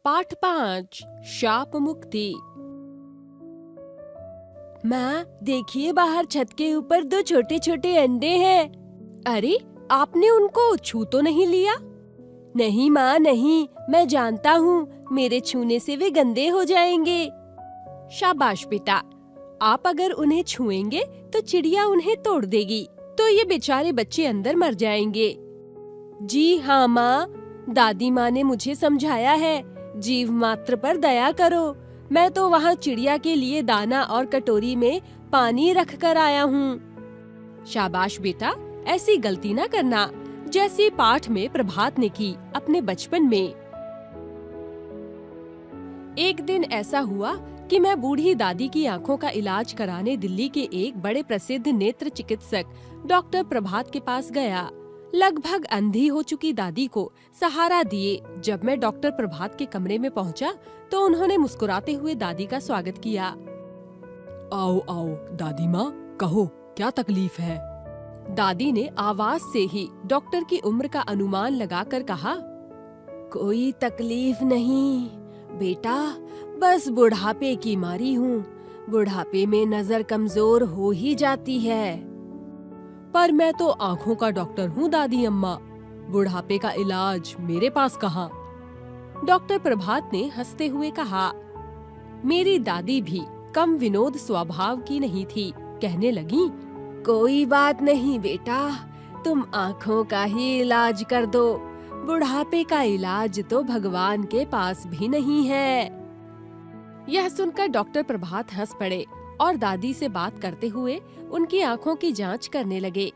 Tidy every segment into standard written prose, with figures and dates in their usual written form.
पाठ 5 शाप मुक्ति। माँ देखिए, बाहर छत के ऊपर 2 छोटे छोटे अंडे हैं। अरे, आपने उनको छू तो नहीं लिया? नहीं माँ नहीं, मैं जानता हूँ मेरे छूने से वे गंदे हो जाएंगे। शाबाश बेटा, आप अगर उन्हें छुएंगे तो चिड़िया उन्हें तोड़ देगी, तो ये बेचारे बच्चे अंदर मर जाएंगे। जी हाँ माँ, दादी माँ ने मुझे समझाया है, जीव मात्र पर दया करो। मैं तो वहाँ चिड़िया के लिए दाना और कटोरी में पानी रख कर आया हूँ। शाबाश बेटा, ऐसी गलती न करना जैसी पाठ में प्रभात ने की अपने बचपन में। एक दिन ऐसा हुआ कि मैं बूढ़ी दादी की आंखों का इलाज कराने दिल्ली के एक बड़े प्रसिद्ध नेत्र चिकित्सक डॉक्टर प्रभात के पास गया। लगभग अंधी हो चुकी दादी को सहारा दिए जब मैं डॉक्टर प्रभात के कमरे में पहुंचा, तो उन्होंने मुस्कुराते हुए दादी का स्वागत किया। आओ आओ दादी माँ, कहो क्या तकलीफ है? दादी ने आवाज से ही डॉक्टर की उम्र का अनुमान लगाकर कहा, कोई तकलीफ नहीं बेटा, बस बुढ़ापे की मारी हूँ। बुढ़ापे में नजर कमजोर हो ही जाती है। पर मैं तो आँखों का डॉक्टर हूँ दादी अम्मा, बुढ़ापे का इलाज मेरे पास कहाँ? डॉक्टर प्रभात ने हंसते हुए कहा। मेरी दादी भी कम विनोद स्वभाव की नहीं थी। कहने लगी, कोई बात नहीं बेटा, तुम आँखों का ही इलाज कर दो। बुढ़ापे का इलाज तो भगवान के पास भी नहीं है। यह सुनकर डॉक्टर प्रभात हंस पड़े और दादी से बात करते हुए उनकी आँखों की जांच करने लगे।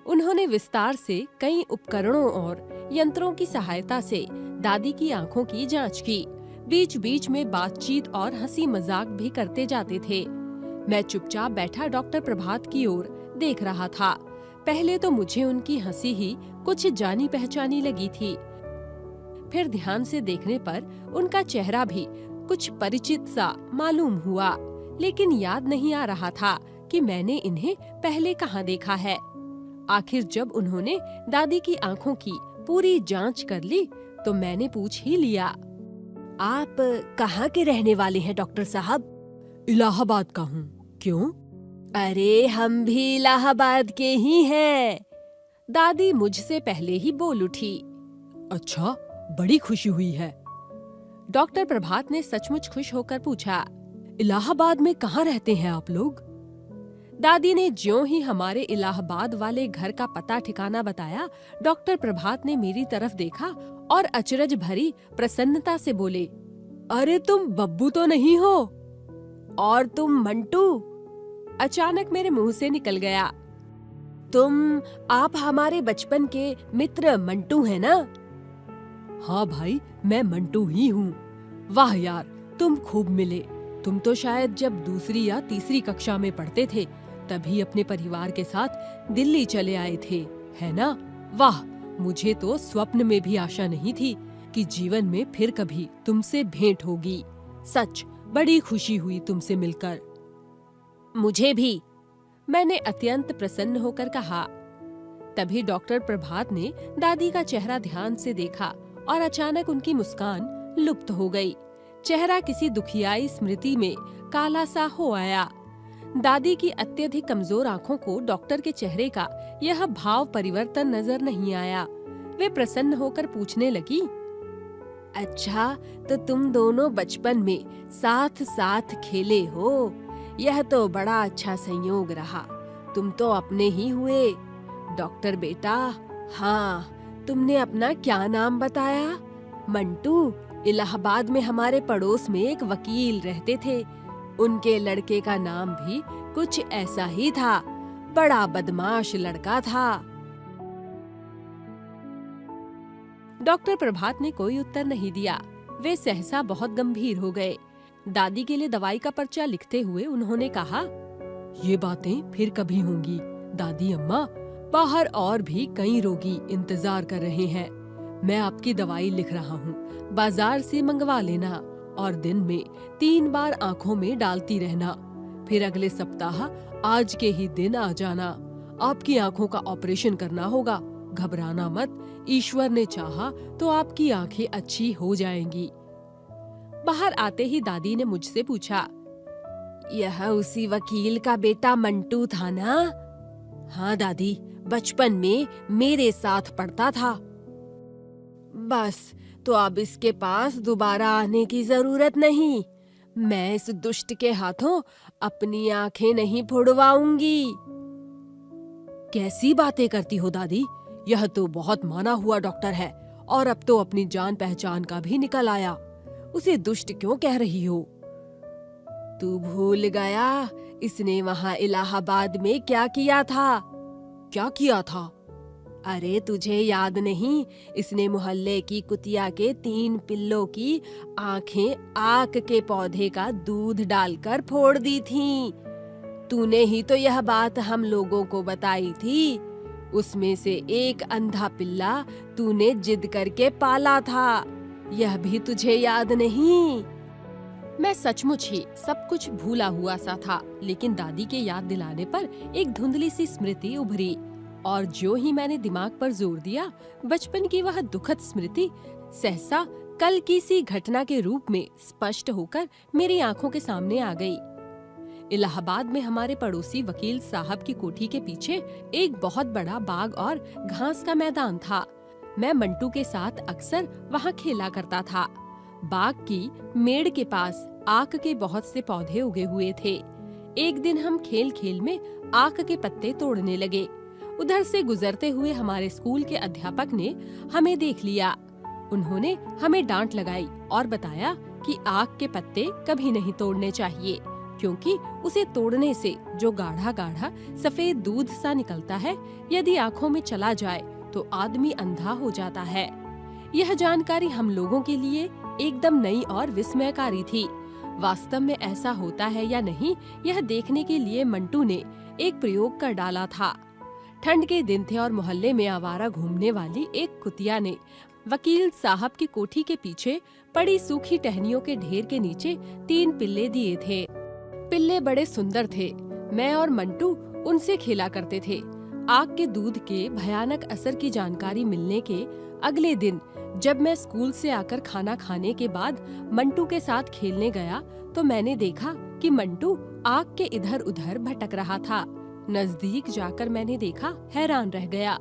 उन्होंने विस्तार से कई उपकरणों और यंत्रों की सहायता से दादी की आँखों की जांच की। बीच बीच में बातचीत और हंसी मजाक भी करते जाते थे। मैं चुपचाप बैठा डॉक्टर प्रभात की ओर देख रहा था। पहले तो मुझे उनकी हंसी ही कुछ जानी पहचानी लगी थी, फिर ध्यान से देखने पर उनका चेहरा भी कुछ परिचित सा मालूम हुआ, लेकिन याद नहीं आ रहा था कि मैंने इन्हें पहले कहाँ देखा है। आखिर जब उन्होंने दादी की आँखों की पूरी जांच कर ली, तो मैंने पूछ ही लिया, आप कहाँ के रहने वाले हैं डॉक्टर साहब? इलाहाबाद का हूँ। क्यों? अरे, हम भी इलाहाबाद के ही हैं। दादी मुझसे पहले ही बोल उठी। अच्छा, बड़ी खुशी हुई है। डॉक्टर प्रभात ने सचमुच खुश होकर पूछा, इलाहाबाद में कहाँ रहते हैं आप लोग? दादी ने ज्यों ही हमारे इलाहाबाद वाले घर का पता ठिकाना बताया, डॉक्टर प्रभात ने मेरी तरफ देखा और अचरज भरी प्रसन्नता से बोले, अरे तुम बब्बू तो नहीं हो? और तुम मंटू? अचानक मेरे मुंह से निकल गया। आप हमारे बचपन के मित्र मंटू हैं ना? हाँ भाई, मैं मंटू ही हूँ। वाह यार, तुम खूब मिले। तुम तो शायद जब दूसरी या तीसरी कक्षा में पढ़ते थे तभी अपने परिवार के साथ दिल्ली चले आए थे, है ना? वाह, मुझे तो स्वप्न में भी आशा नहीं थी कि जीवन में फिर कभी तुमसे भेंट होगी। सच बड़ी खुशी हुई तुमसे मिलकर। मुझे भी, मैंने अत्यंत प्रसन्न होकर कहा। तभी डॉक्टर प्रभात ने दादी का चेहरा ध्यान से देखा और अचानक उनकी मुस्कान लुप्त हो गई। चेहरा किसी दुखियाई स्मृति में काला सा हो आया। दादी की अत्यधिक कमजोर आंखों को डॉक्टर के चेहरे का यह भाव परिवर्तन नजर नहीं आया। वे प्रसन्न होकर पूछने लगी, अच्छा, तो तुम दोनों बचपन में साथ साथ खेले हो? यह तो बड़ा अच्छा संयोग रहा। तुम तो अपने ही हुए। डॉक्टर बेटा, हाँ, तुमने अपना क्या नाम बताया? मंटू। इलाहाबाद में हमारे पड़ोस में एक वकील रहते थे। उनके लड़के का नाम भी कुछ ऐसा ही था। बड़ा बदमाश लड़का था। डॉक्टर प्रभात ने कोई उत्तर नहीं दिया। वे सहसा बहुत गंभीर हो गए। दादी के लिए दवाई का पर्चा लिखते हुए उन्होंने कहा, ये बातें फिर कभी होंगी दादी अम्मा। बाहर और भी कई रोगी इंतजार कर रहे हैं। मैं आपकी दवाई लिख रहा हूँ, बाजार से मंगवा लेना और दिन में 3 बार आँखों में डालती रहना। फिर अगले सप्ताह आज के ही दिन आ जाना। आपकी आँखों का ऑपरेशन करना होगा। घबराना मत, ईश्वर ने चाहा तो आपकी आँखें अच्छी हो जाएंगी। बाहर आते ही दादी ने मुझसे पूछा, यह उसी वकील का बेटा मंटू था ना? हाँ दादी, बचपन में मेरे साथ पढ़ता था। बस, तो अब इसके पास दोबारा आने की जरूरत नहीं। मैं इस दुष्ट के हाथों अपनी आंखें नहीं फोड़वाऊंगी। कैसी बातें करती हो दादी? यह तो बहुत माना हुआ डॉक्टर है और अब तो अपनी जान पहचान का भी निकल आया। उसे दुष्ट क्यों कह रही हो? तू भूल गया इसने वहां इलाहाबाद में क्या किया था? क्या किया था? अरे तुझे याद नहीं, इसने मोहल्ले की कुतिया के 3 पिल्लों की आंखें आक के पौधे का दूध डालकर फोड़ दी थीं। तूने ही तो यह बात हम लोगों को बताई थी। उसमें से एक अंधा पिल्ला तूने जिद करके पाला था। यह भी तुझे याद नहीं? मैं सचमुच ही सब कुछ भूला हुआ सा था, लेकिन दादी के याद दिलाने पर एक धुंधली सी स्मृति उभरी और जो ही मैंने दिमाग पर जोर दिया, बचपन की वह दुखद स्मृति सहसा कल की सी घटना के रूप में स्पष्ट होकर मेरी आंखों के सामने आ गई। इलाहाबाद में हमारे पड़ोसी वकील साहब की कोठी के पीछे एक बहुत बड़ा बाग और घास का मैदान था। मैं मंटू के साथ अक्सर वहाँ खेला करता था। बाग की मेड़ के पास आक के बहुत से पौधे उगे हुए थे। एक दिन हम खेल खेल में आक के पत्ते तोड़ने लगे। उधर से गुजरते हुए हमारे स्कूल के अध्यापक ने हमें देख लिया। उन्होंने हमें डांट लगाई और बताया कि आक के पत्ते कभी नहीं तोड़ने चाहिए, क्योंकि उसे तोड़ने से जो गाढ़ा गाढ़ा सफेद दूध सा निकलता है, यदि आँखों में चला जाए तो आदमी अंधा हो जाता है। यह जानकारी हम लोगों के लिए एकदम नई और विस्मयकारी थी। वास्तव में ऐसा होता है या नहीं, यह देखने के लिए मंटू ने एक प्रयोग कर डाला था। ठंड के दिन थे और मोहल्ले में आवारा घूमने वाली एक कुतिया ने वकील साहब की कोठी के पीछे पड़ी सूखी टहनियों के ढेर के नीचे 3 पिल्ले दिए थे। पिल्ले बड़े सुंदर थे। मैं और मंटू उनसे खेला करते थे। आग के दूध के भयानक असर की जानकारी मिलने के अगले दिन जब मैं स्कूल से आकर खाना खाने के बाद मंटू के साथ खेलने गया, तो मैंने देखा कि मंटू आग के इधर उधर भटक रहा था। नजदीक जाकर मैंने देखा, हैरान रह गया।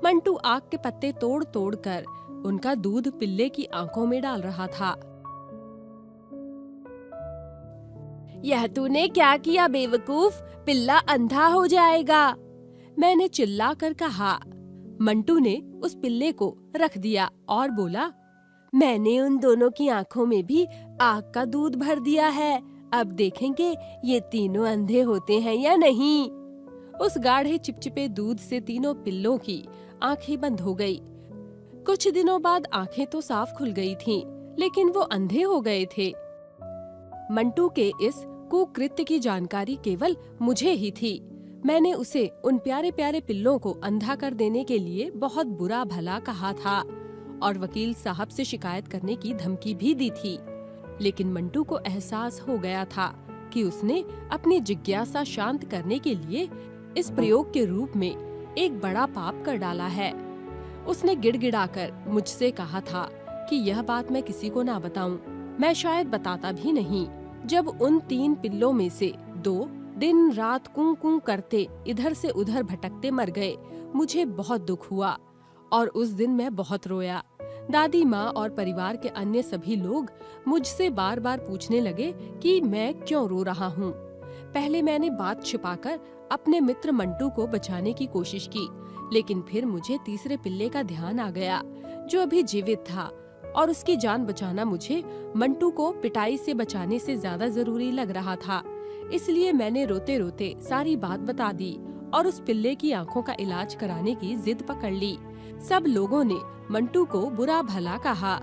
मंटू आग के पत्ते तोड़ तोड़ कर उनका दूध पिल्ले की आंखों में डाल रहा था। यह तूने क्या किया बेवकूफ? पिल्ला अंधा हो जाएगा, मैंने चिल्लाकर कहा। मंटू ने उस पिल्ले को रख दिया और बोला, मैंने उन दोनों की आंखों में भी आग का दूध भर दिया है। अब देखेंगे ये तीनों अंधे होते हैं या नहीं। उस गाढ़े चिपचिपे दूध से तीनों पिल्लों की आंखें बंद हो गई। कुछ दिनों बाद आंखें तो साफ खुल गई थीं, लेकिन वो अंधे हो गए थे। मंटू के इस कुकृत्य की जानकारी केवल मुझे ही थी। मैंने उसे उन प्यारे प्यारे पिल्लों को अंधा कर देने के लिए बहुत बुरा भला कहा था और वकील साहब से शिकायत करने की धमकी भी दी थी। लेकिन मंटू को एहसास हो गया था कि उसने अपनी जिज्ञासा शांत करने के लिए इस प्रयोग के रूप में एक बड़ा पाप कर डाला है। उसने गिड़गिड़ाकर मुझसे कहा था कि यह बात मैं किसी को ना बताऊं। मैं शायद बताता भी नहीं। जब उन 3 पिल्लों में से 2 दिन रात कूं कूं करते इधर से उधर भटकते मर गए, मुझे बहुत दुख हुआ और उस दिन मैं बहुत रोया। दादी माँ और परिवार के अन्य सभी लोग मुझसे बार बार पूछने लगे कि मैं क्यों रो रहा हूँ। पहले मैंने बात छिपाकर अपने मित्र मंटू को बचाने की कोशिश की, लेकिन फिर मुझे तीसरे पिल्ले का ध्यान आ गया जो अभी जीवित था और उसकी जान बचाना मुझे मंटू को पिटाई से बचाने से ज्यादा जरूरी लग रहा था। इसलिए मैंने रोते रोते सारी बात बता दी और उस पिल्ले की आंखों का इलाज कराने की जिद पकड़ ली। सब लोगों ने मंटू को बुरा भला कहा।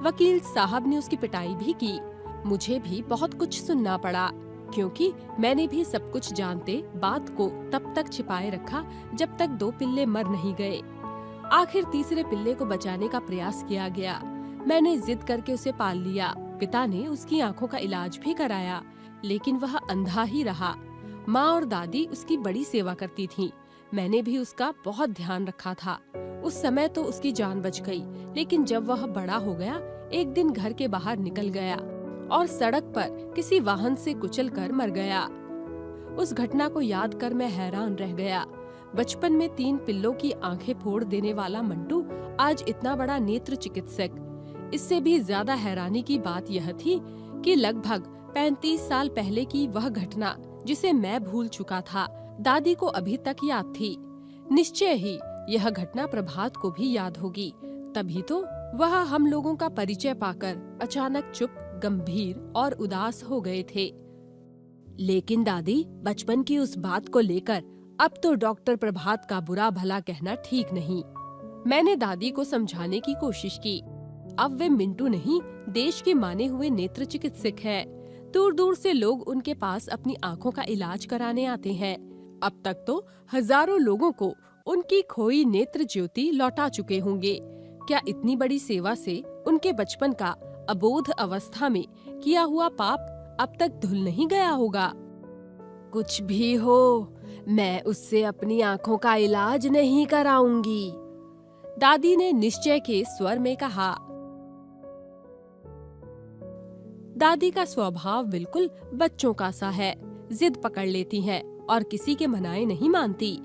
वकील साहब ने उसकी पिटाई भी की। मुझे भी बहुत कुछ सुनना पड़ा, क्योंकि मैंने भी सब कुछ जानते बात को तब तक छिपाए रखा जब तक 2 पिल्ले मर नहीं गए। आखिर तीसरे पिल्ले को बचाने का प्रयास किया गया। मैंने जिद करके उसे पाल लिया। पिता ने उसकी आंखों का इलाज भी कराया, लेकिन वह अंधा ही रहा। माँ और दादी उसकी बड़ी सेवा करती थीं। मैंने भी उसका बहुत ध्यान रखा था। उस समय तो उसकी जान बच गई, लेकिन जब वह बड़ा हो गया, एक दिन घर के बाहर निकल गया और सड़क पर किसी वाहन से कुचलकर मर गया। उस घटना को याद कर मैं हैरान रह गया। बचपन में 3 पिल्लों की आंखें फोड़ देने वाला मंटू आज इतना बड़ा नेत्र चिकित्सक। इससे भी ज्यादा हैरानी की बात यह थी कि लगभग 35 साल पहले की वह घटना, जिसे मैं भूल चुका था, दादी को अभी तक याद थी। निश्चय ही यह घटना प्रभात को भी याद होगी, तभी तो वह हम लोगों का परिचय पाकर अचानक चुप, गंभीर और उदास हो गए थे। लेकिन दादी, बचपन की उस बात को लेकर अब तो डॉक्टर प्रभात का बुरा भला कहना ठीक नहीं। मैंने दादी को समझाने की कोशिश की। अब वे मिंटू नहीं, देश के माने हुए नेत्र चिकित्सक है। दूर दूर से लोग उनके पास अपनी आंखों का इलाज कराने आते हैं। अब तक तो हजारों लोगों को उनकी खोई नेत्र ज्योति लौटा चुके होंगे। क्या इतनी बड़ी सेवा से उनके बचपन का अबोध अवस्था में किया हुआ पाप अब तक धुल नहीं गया होगा? कुछ भी हो, मैं उससे अपनी आंखों का इलाज नहीं कराऊंगी, दादी ने निश्चय के स्वर में कहा। दादी का स्वभाव बिल्कुल बच्चों का सा है, जिद पकड़ लेती हैं और किसी के मनाए नहीं मानती।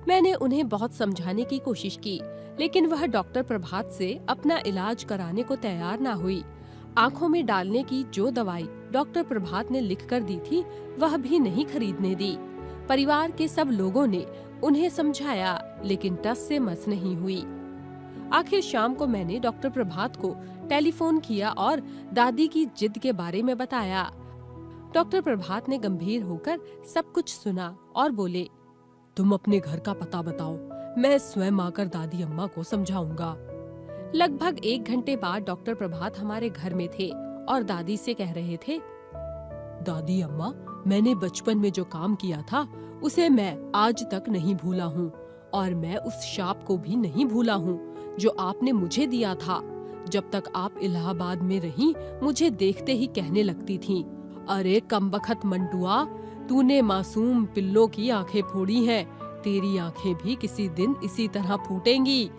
मैंने उन्हें बहुत समझाने की कोशिश की, लेकिन वह डॉक्टर प्रभात से अपना इलाज कराने को तैयार ना हुई। आंखों में डालने की जो दवाई डॉक्टर प्रभात ने लिख कर दी थी, वह भी नहीं खरीदने दी। परिवार के सब लोगों ने उन्हें समझाया, लेकिन टस से मस नहीं हुई। आखिर शाम को मैंने डॉक्टर प्रभात को टेलीफोन किया और दादी की जिद के बारे में बताया। डॉक्टर प्रभात ने गंभीर होकर सब कुछ सुना और बोले, तुम अपने घर का पता बताओ, मैं स्वयं आकर दादी अम्मा को समझाऊंगा। लगभग 1 घंटे बाद डॉक्टर प्रभात हमारे घर में थे और दादी से कह रहे थे, दादी अम्मा, मैंने बचपन में जो काम किया था उसे मैं आज तक नहीं भूला हूँ, और मैं उस शाप को भी नहीं भूला हूँ जो आपने मुझे दिया था। जब तक आप इलाहाबाद में रहीं, मुझे देखते ही कहने लगती थीं, अरे कमबख्त मंटुआ, तूने मासूम पिल्लों की आंखें फोड़ी हैं, तेरी आंखें भी किसी दिन इसी तरह फूटेंगी।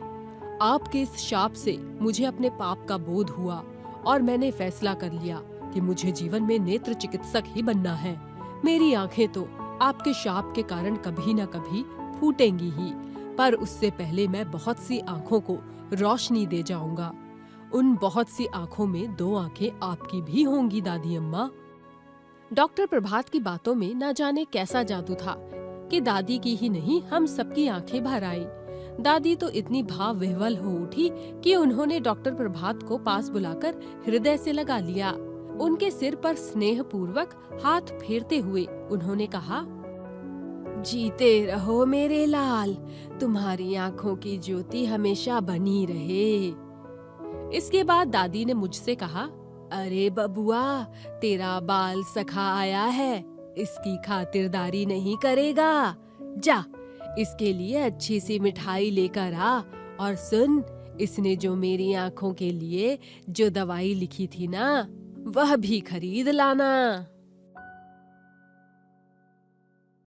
आपके इस शाप से मुझे अपने पाप का बोध हुआ और मैंने फैसला कर लिया कि मुझे जीवन में नेत्र चिकित्सक ही बनना है। मेरी आंखें तो आपके शाप के कारण कभी न कभी फूटेंगी ही, पर उससे पहले मैं बहुत सी आंखों को रोशनी दे जाऊंगा। उन बहुत सी आंखों में 2 आंखें आपकी भी होंगी दादी अम्मा। डॉक्टर प्रभात की बातों में न जाने कैसा जादू था कि दादी की ही नहीं, हम सबकी आंखें भर आई। दादी तो इतनी भाव विह्वल हो उठी कि उन्होंने डॉक्टर प्रभात को पास बुलाकर हृदय से लगा लिया। उनके सिर पर स्नेह पूर्वक हाथ फेरते हुए उन्होंने कहा, जीते रहो मेरे लाल, तुम्हारी आंखों की ज्योति हमेशा बनी रहे। इसके बाद दादी ने मुझसे कहा, अरे बबुआ, तेरा बाल सखा आया है, इसकी खातिरदारी नहीं करेगा? जा, इसके लिए अच्छी सी मिठाई लेकर आ, और सुन, इसने जो मेरी आंखों के लिए जो दवाई लिखी थी ना, वह भी खरीद लाना।